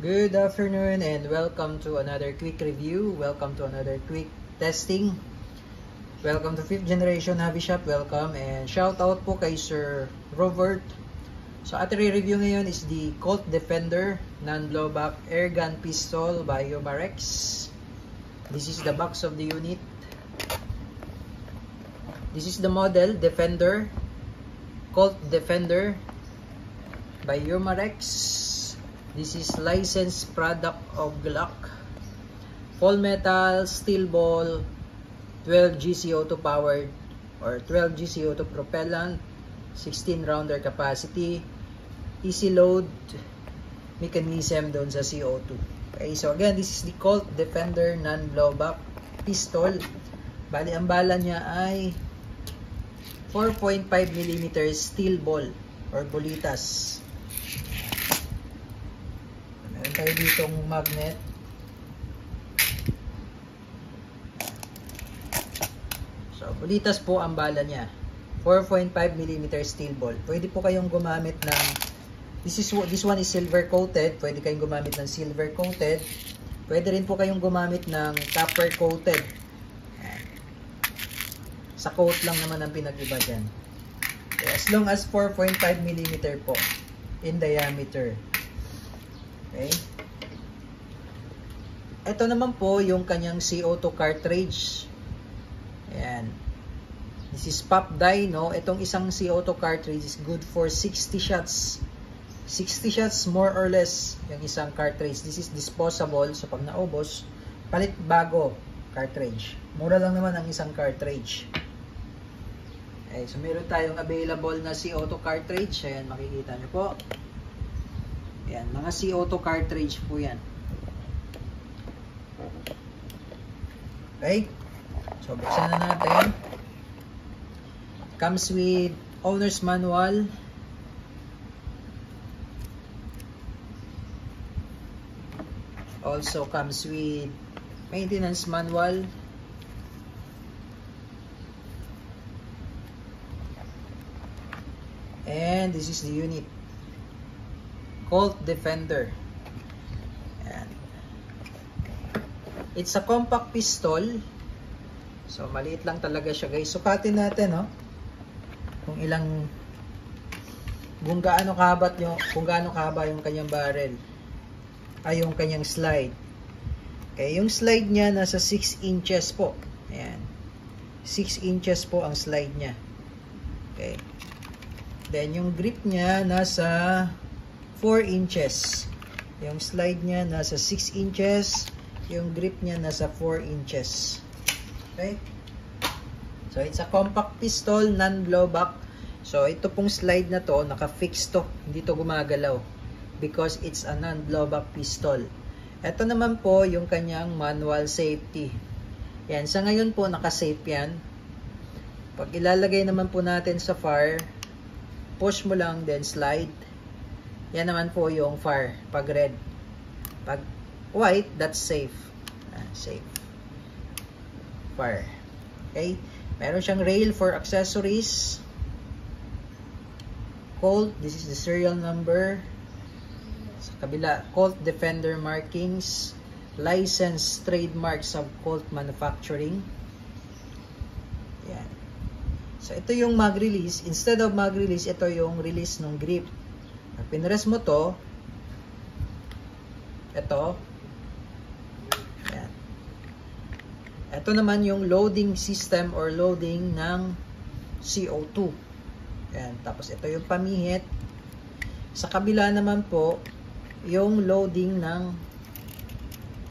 Good afternoon and welcome to another quick review. Welcome to another quick testing. Welcome to 5th Generation Hobby Shop. Welcome and shout out po kay Sir Robert. So ating review ngayon is the Colt Defender non-blowback airgun pistol by Umarex. This is the box of the unit. This is the model Defender, Colt Defender by Umarex. This is licensed product of Glock. Full metal, steel ball, 12 GCO2 powered or 12 GCO2 propellant, 16 rounder capacity, easy load mechanism doon sa CO2. Okay, so again, this is the Colt Defender non-blowback pistol. Bali, ang bala niya ay 4.5mm steel ball or bolitas. Meron tayo ditong magnet. So, bolitas po ang bala niya. 4.5mm steel ball. Pwede po kayong gumamit ng this one is silver coated. Pwede kayong gumamit ng silver coated. Pwede rin po kayong gumamit ng copper coated. Sa coat lang naman ang pinag-iba dyan. Okay, as long as 4.5mm po in diameter. Okay. Ito naman po yung kanyang CO2 cartridge. Ayan. This is pop dyno. Itong isang CO2 cartridge is good for 60 shots. 60 shots more or less yung isang cartridge. This is disposable. So pag naubos, palit bago cartridge. Mura lang naman ang isang cartridge. Okay, so meron tayong available na CO2 cartridge. Ayan, makikita nyo po. Ayan, mga CO2 cartridge po yan. Okay. So, buksan na natin. Comes with owner's manual. Also comes with maintenance manual. And this is the unit. Colt Defender. Ayan. It's a compact pistol. So, maliit lang talaga siya, guys. Sukatin natin, no? Kung gaano kahaba yung kanyang barrel. Ay, yung kanyang slide. Okay, yung slide niya nasa 6 inches po. Ayan. 6 inches po ang slide niya. Okay. Then, yung grip niya nasa 4 inches. Yung slide niya nasa 6 inches. Yung grip niya nasa 4 inches. Okay? So, it's a compact pistol, non-blowback. So, ito pong slide na to, naka-fix to. Hindi to gumagalaw. Because it's a non-blowback pistol. Ito naman po, yung kanyang manual safety. Yan. Sa ngayon po, naka-safe yan. Pag ilalagay naman po natin sa fire, push mo lang, then slide. Yan naman po yung fire. Pag red. Pag white, that's safe. Safe. Fire. Okay. Meron siyang rail for accessories. Colt. This is the serial number. Sa kabila, Colt Defender markings. Licensed trademarks of Colt Manufacturing. Yan. So, ito yung mag-release. Instead of mag-release, ito yung release ng grip. Pag pinress mo to, ito. Yan. Ito naman yung loading system or loading ng CO2. Yan. Tapos, ito yung pamihit. Sa kabila naman po, yung loading ng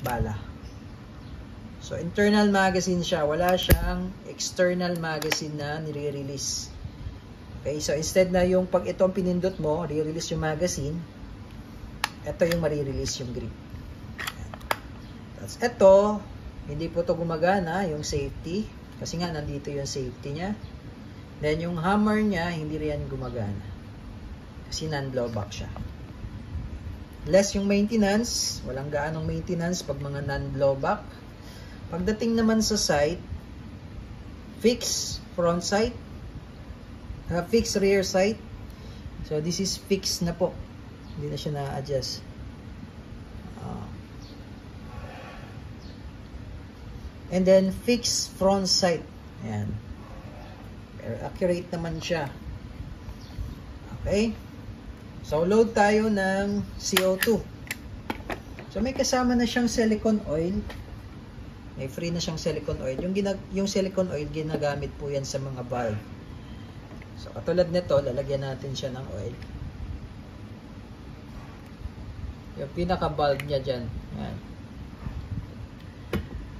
bala. So, internal magazine siya. Wala siyang external magazine na nire-release. Okay, so instead na yung pag itong pinindot mo, re-release yung magazine, ito yung marirelease yung grip. Tapos ito, hindi po ito gumagana, yung safety. Kasi nga, nandito yung safety niya. Then, yung hammer niya, hindi rin gumagana. Kasi non-blowback siya. Less yung maintenance. Walang gaanong maintenance pag mga non-blowback. Pagdating naman sa sight, fix front sight, fix rear sight. So this is fixed na po. Hindi na siya na-adjust. And then fixed front sight. Ayan. Pero accurate naman siya. Okay. So load tayo ng CO2. So may kasama na siyang silicone oil. May free na siyang silicone oil. Yung silicone oil, ginagamit po yan sa mga valve. So katulad nito, lalagyan natin siya ng oil. Yung pinaka-valve niya dyan. Yan.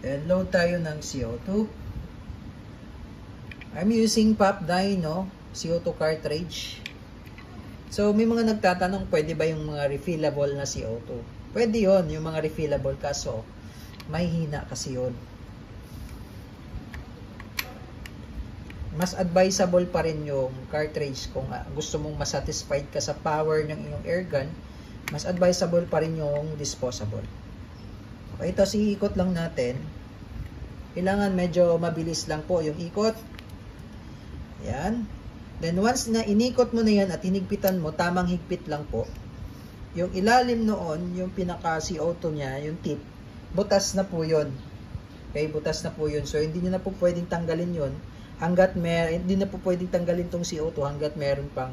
Then load tayo ng CO2. I'm using Pop Dyno CO2 cartridge. So may mga nagtatanong, pwede ba yung mga refillable na CO2? Pwede yon, yung mga refillable, kaso may hina kasi yun. Mas advisable pa rin yung cartridge kung gusto mong masatisfied ka sa power ng iyong airgun. Mas advisable pa rin yung disposable. Okay, ito ikot lang natin. Kailangan medyo mabilis lang po yung ikot. Yan. Then once na inikot mo na yan at hinigpitan mo, tamang higpit lang po. Yung ilalim noon, yung pinaka CO2 niya, yung tip, butas na po yun. Okay, butas na po yun. So hindi nyo na po pwedeng tanggalin yun hanggat hindi na po pwedeng tanggalin tong CO2 hanggat meron pang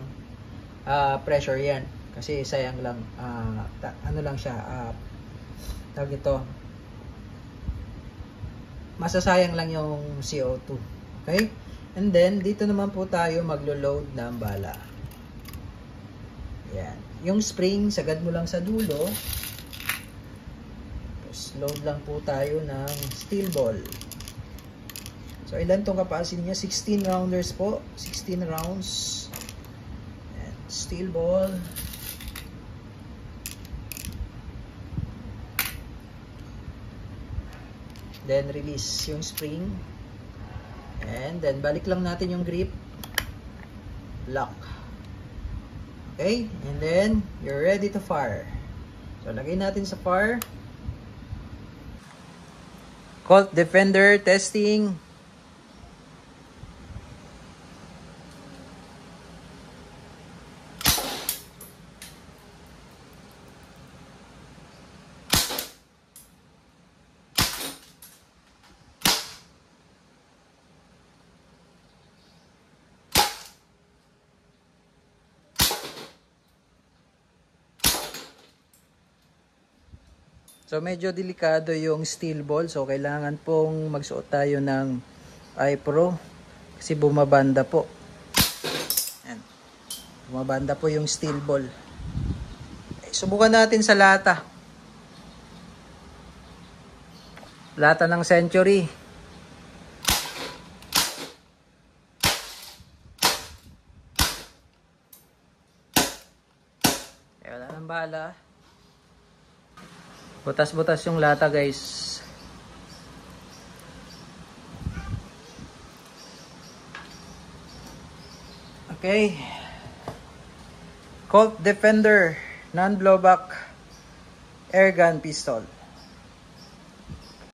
pressure yan. Kasi sayang lang, ano lang siya, tawag ito, masasayang lang yung CO2. Okay? And then, dito naman po tayo maglo-load ng bala. Yan. Yung spring, sagad mo lang sa dulo. Tapos, load lang po tayo ng steel ball. So, ilan tong capacity niya? 16 rounders po. 16 rounds. Yan. Steel ball. Then, release yung spring. And then, balik lang natin yung grip. Lock. Okay? And then, you're ready to fire. So, lagay natin sa fire. Colt Defender testing. So medyo delikado yung steel ball. So kailangan pong magsuot tayo ng eye pro kasi bumabanda po. Yan. Bumabanda po yung steel ball. Okay, subukan natin sa lata. Lata ng Century. Okay, wala nang bala. Butas-butas yung lata, guys. Okay. Colt Defender non-blowback airgun pistol.